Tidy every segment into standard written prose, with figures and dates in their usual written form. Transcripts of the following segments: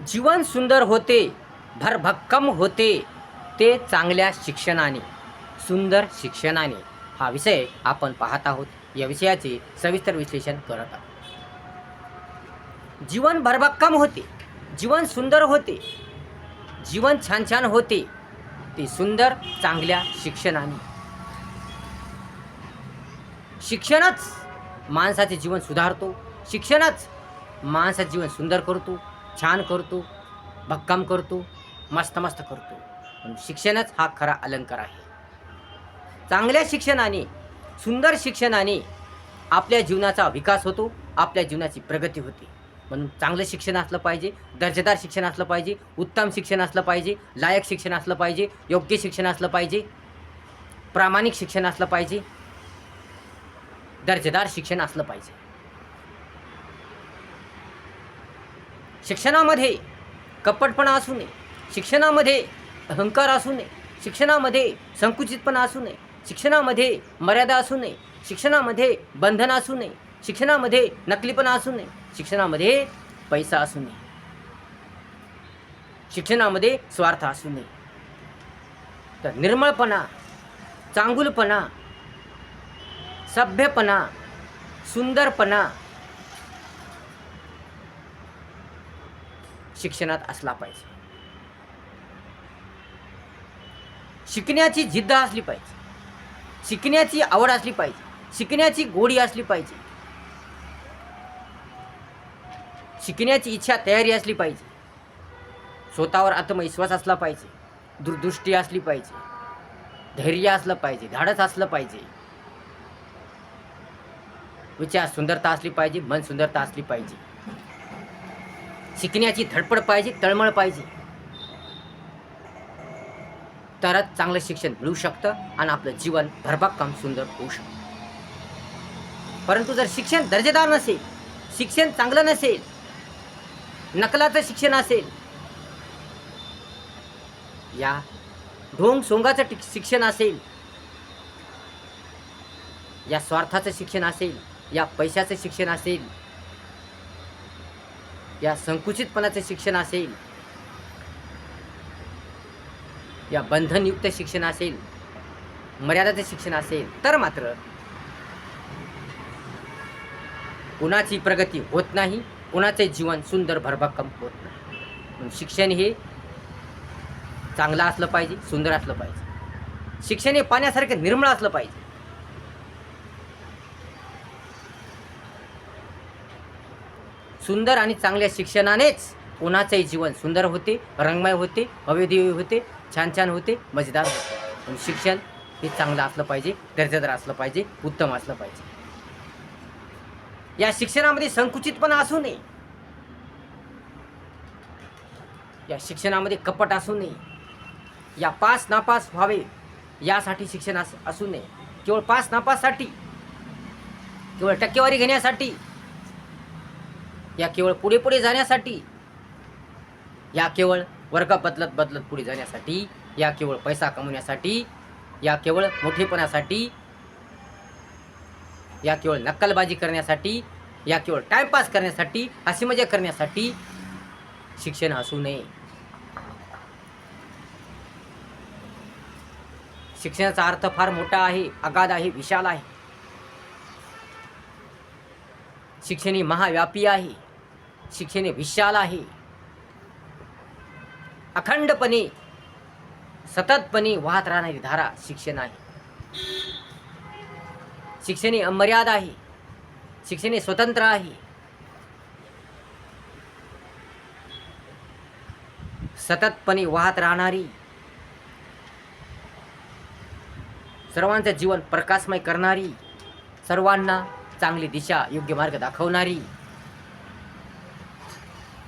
जीवन सुंदर होते, भरभक्कम होते ते चांगल्या शिक्षणाने, सुंदर शिक्षणाने. हा विषय आपण पाहत आहोत. या विषयाचे सविस्तर विश्लेषण करत आहोत. जीवन भरभक्कम होते, जीवन सुंदर होते, जीवन छान छान होते ते सुंदर चांगल्या शिक्षणाने. शिक्षणच माणसाचे जीवन सुधारतो, शिक्षणच माणसाचे जीवन सुंदर करतो, छान करतो, भक्कम करतो, मस्त मस्त करतो. म्हणून शिक्षणच हा खरा अलंकार आहे. चांगल्या शिक्षणाने, सुंदर शिक्षणाने आपल्या जीवनाचा विकास होतो, आपल्या जीवनाची प्रगती होते. म्हणून चांगलं शिक्षण असलं पाहिजे, दर्जेदार शिक्षण असलं पाहिजे, उत्तम शिक्षण असलं पाहिजे, लायक शिक्षण असलं पाहिजे, योग्य शिक्षण असलं पाहिजे, प्रामाणिक शिक्षण असलं पाहिजे, दर्जेदार शिक्षण असलं पाहिजे. शिक्षणामध्ये कपटपणा असू नये, शिक्षणामध्ये अहंकार असू नये, शिक्षणामध्ये संकुचितपणा असू नये, शिक्षणामध्ये मर्यादा असू नये, शिक्षणामध्ये बंधन असू नये, शिक्षणामध्ये नकलीपणा असू नये, शिक्षणामध्ये पैसा असू नये, शिक्षणामध्ये स्वार्थ असू नये. तर निर्मळपणा, चांगुलपणा, सभ्यपणा, सुंदरपणा शिक्षणात असला पाहिजे. शिकण्याची जिद्द असली पाहिजे, शिकण्याची आवड असली पाहिजे, शिकण्याची गोडी असली पाहिजे, शिकण्याची इच्छा तयारी असली पाहिजे, स्वतःवर आत्मविश्वास असला पाहिजे, दूरदृष्टी असली पाहिजे, धैर्य असलं पाहिजे, धाडस असलं पाहिजे, विचार सुंदरता असली पाहिजे, मन सुंदरता असली पाहिजे, शिकण्याची धडपड पाहिजे, तळमळ पाहिजे. तरच चांगलं शिक्षण मिळू शकतं आणि आपलं जीवन भरभक्कम सुंदर होऊ शकतं. परंतु जर शिक्षण दर्जेदार नसेल, शिक्षण चांगलं नसेल, नकलाचं शिक्षण असेल, या ढोंग सोंगाचं शिक्षण असेल, या स्वार्थाचं शिक्षण असेल, या पैशाचं शिक्षण असेल, या संकुचितपणाचं शिक्षण असेल, या बंधनयुक्त शिक्षण असेल, मर्यादाचं शिक्षण असेल, तर मात्र कुणाची प्रगती होत नाही, कुणाचे जीवन सुंदर भरभक्कम होत नाही. म्हणून शिक्षण हे चांगलं असलं पाहिजे, सुंदर असलं पाहिजे. शिक्षण हे पाण्यासारखं निर्मळ असलं पाहिजे. सुंदर आणि चांगल्या शिक्षणानेच कोणाचंही जीवन सुंदर होते, रंगमय होते, अवयदेवी होते, छान छान होते, मजेदार होते. म्हणून शिक्षण हे चांगलं असलं पाहिजे, दर्जेदार असलं पाहिजे, उत्तम असलं पाहिजे. या शिक्षणामध्ये संकुचितपणा असू नये, या शिक्षणामध्ये कपट असू नये, या पास नापास व्हावे यासाठी शिक्षण असू नये, केवळ पास नापाससाठी, केवळ टक्केवारी घेण्यासाठी, या केवळ पुढे पुढे जाण्यासाठी, या केवळ वर्ग बदलत बदलत पुढे जाण्यासाठी, या केवळ पैसा कमवण्यासाठी, या केवळ मोठेपणासाठी, या केवळ नक्कलबाजी करण्यासाठी, या केवळ टाइमपास करण्यासाठी, हसी मजा करण्यासाठी शिक्षण असू नये. शिक्षणाचा अर्थ फार मोठा आहे, अगाध आहे, विशाल आहे. शिक्षण हे महाव्यापी आहे, शिक्षण हे विशाल आहे. अखंडपणे, सततपणे वाहत राहणारी धारा शिक्षण आहे. शिक्षण हे अमर्याद आहे, शिक्षण हे स्वतंत्र आहे. सततपणे वाहत राहणारी, सर्वांचं जीवन प्रकाशमय करणारी, सर्वांना चांगली दिशा, योग्य मार्ग दाखवणारी,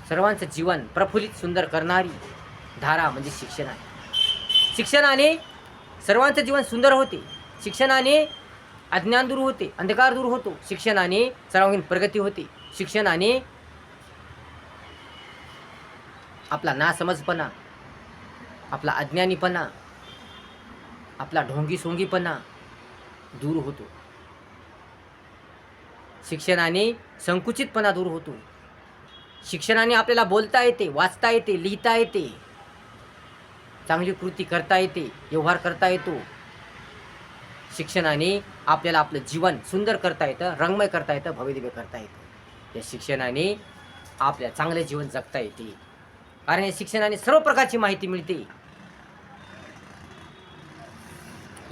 सर्वांचं जीवन प्रफुल्लित सुंदर करणारी धारा म्हणजे शिक्षण आहे. शिक्षणाने सर्वांचं जीवन सुंदर होते, शिक्षणाने अज्ञान दूर होते, अंधकार दूर होतो, शिक्षणाने सर्वांगीण प्रगती होते, शिक्षणाने आपला नासमजपणा, आपला अज्ञानीपणा, आपला ढोंगी सोंगीपणा दूर होतो. शिक्षणाने संकुचितपणा दूर होतो, शिक्षणाने आपल्याला बोलता येते, वाचता येते, लिहिता येते, चांगली कृती करता येते, व्यवहार करता येतो. शिक्षणाने आपल्याला आपलं जीवन सुंदर करता येतं, रंगमय करता येतं, भव्यदिव्य करता येतं. या शिक्षणाने आपल्या चांगले जीवन जगता येते. कारण या शिक्षणाने सर्व प्रकारची माहिती मिळते.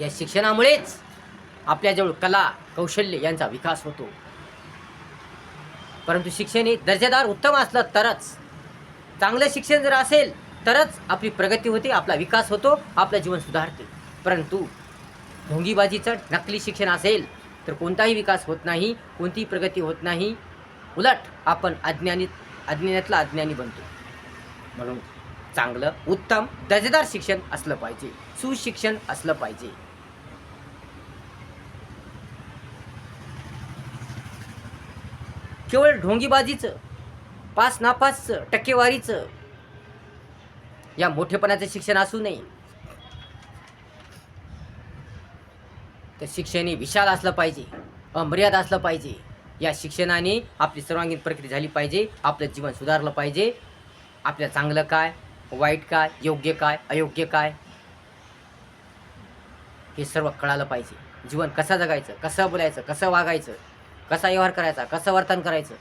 या शिक्षणामुळेच आपल्याजवळ कला, कौशल्य यांचा विकास होतो. परंतु शिक्षण हे दर्जेदार उत्तम असलं तरच, चांगलं शिक्षण जर असेल तरच आपली प्रगती होते, आपला विकास होतो, आपलं जीवन सुधारते. परंतु ढोंगीबाजीचं नकली शिक्षण असेल तर कोणताही विकास होत नाही, कोणतीही प्रगती होत नाही. उलट आपण अज्ञानातला अज्ञानी बनतो. म्हणून चांगलं, उत्तम, दर्जेदार शिक्षण असलं पाहिजे, सुशिक्षण असलं पाहिजे. केवळ ढोंगीबाजीचं, पास नापासचं, टक्केवारीचं, या मोठेपणाचं शिक्षण असू नये. तर शिक्षण हे विशाल असलं पाहिजे, अमर्याद असलं पाहिजे. या शिक्षणाने आपली सर्वांगीण प्रगती झाली पाहिजे, आपलं जीवन सुधारलं पाहिजे. आपल्या चांगलं काय, वाईट काय, योग्य काय, अयोग्य काय, हे सर्व कळालं पाहिजे. जीवन कसं जगायचं, कसं बोलायचं, कसं वागायचं, कसा व्यवहार करायचा, कसं वर्तन करायचं,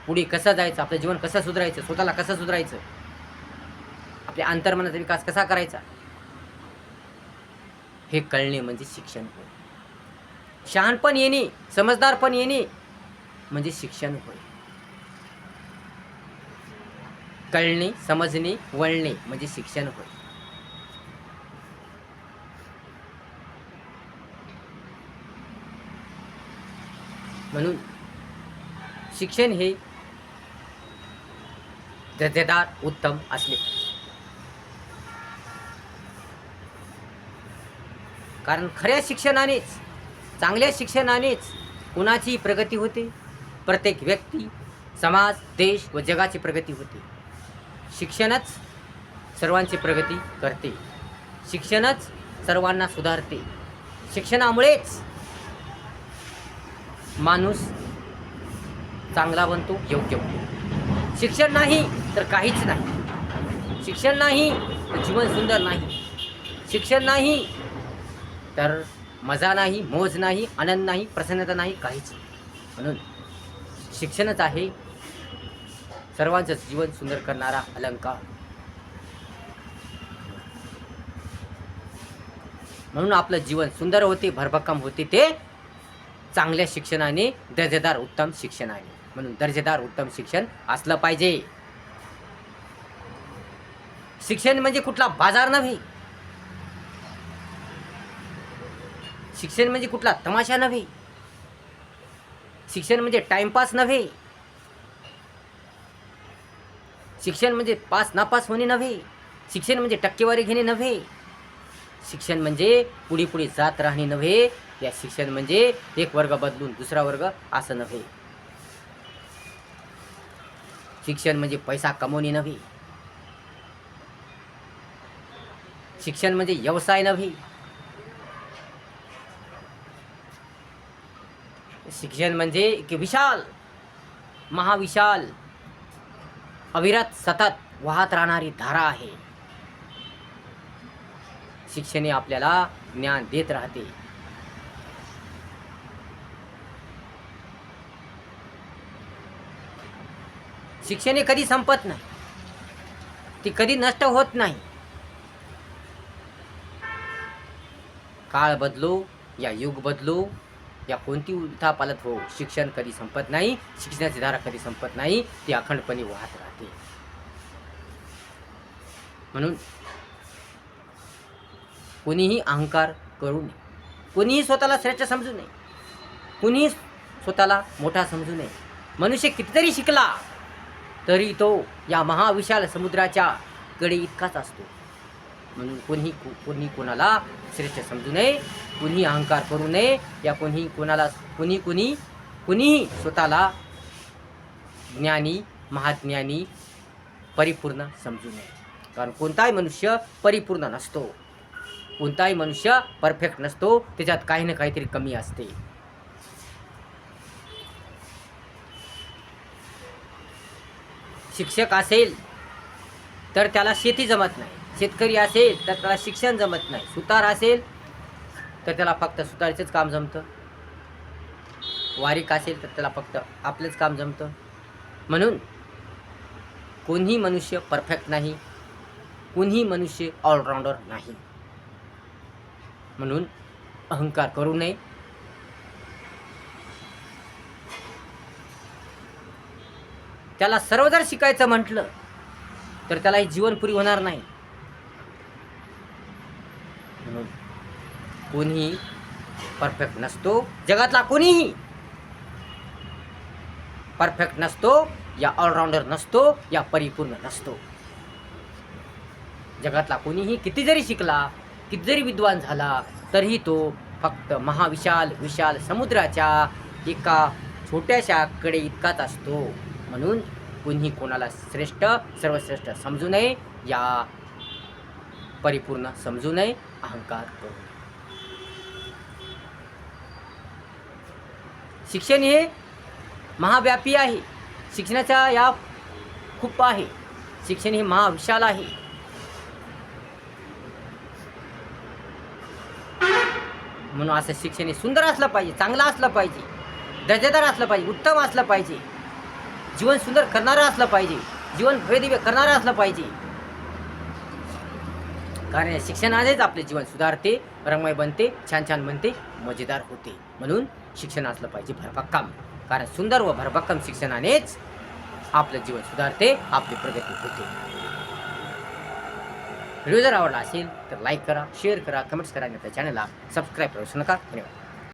पुढे कसं जायचं, आपलं जीवन कसं सुधारायचं, स्वतःला कसं सुधारायचं, आपल्या अंतर्मनाचा विकास कसा करायचा, हे कळणे म्हणजे शिक्षण होय. शहाणपण येणे, समजदारपण येणे म्हणजे शिक्षण होय. कळणे, समजणे, वळणे म्हणजे शिक्षण होय. म्हणून शिक्षण हे दर्जेदार, उत्तम असले पाहिजे. कारण खऱ्या शिक्षणानेच, चांगल्या शिक्षणानेच कुणाची प्रगती होते, प्रत्येक व्यक्ती, समाज, देश व जगाची प्रगती होते. शिक्षणच सर्वांची प्रगती करते, शिक्षणच सर्वांना सुधारते. शिक्षणामुळेच माणूस चांगला बनतो, योग्य बनतो. शिक्षण नाही तर काहीच नाही. शिक्षण नाही तर जीवन सुंदर नाही. शिक्षण नाही तर मजा नाही, मौज नाही, आनंद नाही, प्रसन्नता नाही, काहीच नाही. म्हणून शिक्षणच आहे सर्वांचं जीवन सुंदर करणारा अलंकार. म्हणून आपलं जीवन सुंदर होते, भरभक्कम होते ते चांगल्या शिक्षणाने, दर्जेदार उत्तम शिक्षणाने. म्हणून दर्जेदार उत्तम शिक्षण असलं पाहिजे. शिक्षण म्हणजे कुठला बाजार नव्हे. शिक्षण म्हणजे कुठला तमाशा नव्हे. शिक्षण म्हणजे टाइमपास नव्हे. शिक्षण म्हणजे पास नापास होणे नव्हे. शिक्षण म्हणजे टक्केवारी घेणे नव्हे. शिक्षण म्हणजे पुढे पुढे जात राहणे नव्हे. या शिक्षण म्हणजे एक वर्ग बदलून दुसरा वर्ग असं नव्हे. शिक्षण म्हणजे पैसा कमवणे नव्हे. शिक्षण म्हणजे व्यवसाय नव्हे. शिक्षण म्हणजे एक विशाल, महाविशाल, अविरत सतत वाहत राहणारी धारा आहे. शिक्षण हे आपल्याला ज्ञान देत राहते. शिक्षण हे कधी संपत नाही, ती कधी नष्ट होत नाही. काळ बदलो या युग बदलो या कोणती उलथापालथ हो, शिक्षण कधी संपत नाही. शिक्षणाची धारा कधी संपत नाही, ती अखंडपणे वाहत राहते. म्हणून कोणीही अहंकार करू नये, कोणीही स्वतःला श्रेष्ठ समजू नये, कोणीही स्वतःला मोठा समजू नये. मनुष्य कितीतरी शिकला तरी तो या महाविशाल समुद्राच्या कडे इतकाच असतो. म्हणून कोणी कोणाला श्रेष्ठ समजू नये, कोणी अहंकार करू नये, या कोणीही स्वतःला ज्ञानी, महाज्ञानी, परिपूर्ण समजू नये. कारण कोणताही मनुष्य परिपूर्ण नसतो, कोणताही मनुष्य परफेक्ट नसतो. त्याच्यात काही ना काहीतरी कमी असते. शिक्षक असेल तर त्याला शेती जमत नाही, शेतकरी असेल तर त्याला शिक्षण जमत नाही, सुतार असेल तर त्याला फक्त सुतारीचंच काम जमतं, वारीक असेल तर त्याला फक्त आपलंच काम जमतं. म्हणून कोणीही मनुष्य परफेक्ट नाही, कोणीही मनुष्य ऑलराऊंडर नाही. म्हणून अहंकार करू नये. त्याला सर्व जर शिकायचं म्हटलं तर त्याला जीवन पुरी होणार नाही. म्हणून कोणीही परफेक्ट नसतो, जगातला कोणीही परफेक्ट नसतो, या ऑलराऊंडर नसतो, या परिपूर्ण नसतो. जगातला कोणीही किती जरी शिकला, किती जरी विद्वान झाला, तरीही तो फक्त विशाल समुद्राच्या एका छोट्याशा कडे इतकाच असतो. म्हणून कोणी कोणाला सर्वश्रेष्ठ समजू नये, या परिपूर्ण समजू नये, अहंकार करू नये. शिक्षण हे महाव्यापी आहे, शिक्षणाचा या खूप आहे, शिक्षण हे महाविशाल आहे. म्हणून असं शिक्षण हे सुंदर असलं पाहिजे, चांगलं असलं पाहिजे, दर्जेदार असलं पाहिजे, उत्तम असलं पाहिजे, जीवन सुंदर करणारं असलं पाहिजे, जीवन भव्यदिव्य करणारं असलं पाहिजे. कारण या शिक्षणानेच आपले जीवन सुधारते, रंगमय बनते, छान बनते, मजेदार होते. म्हणून शिक्षण असलं पाहिजे भरभक्कम. कारण सुंदर व भरभक्कम शिक्षणानेच आपलं जीवन सुधारते, आपली प्रगती होते. व्हिडिओ जर आवडला असेल तर लाईक करा, शेअर करा, कमेंट्स करा आणि आपल्या चॅनलला सबस्क्राईब करू नका. धन्यवाद.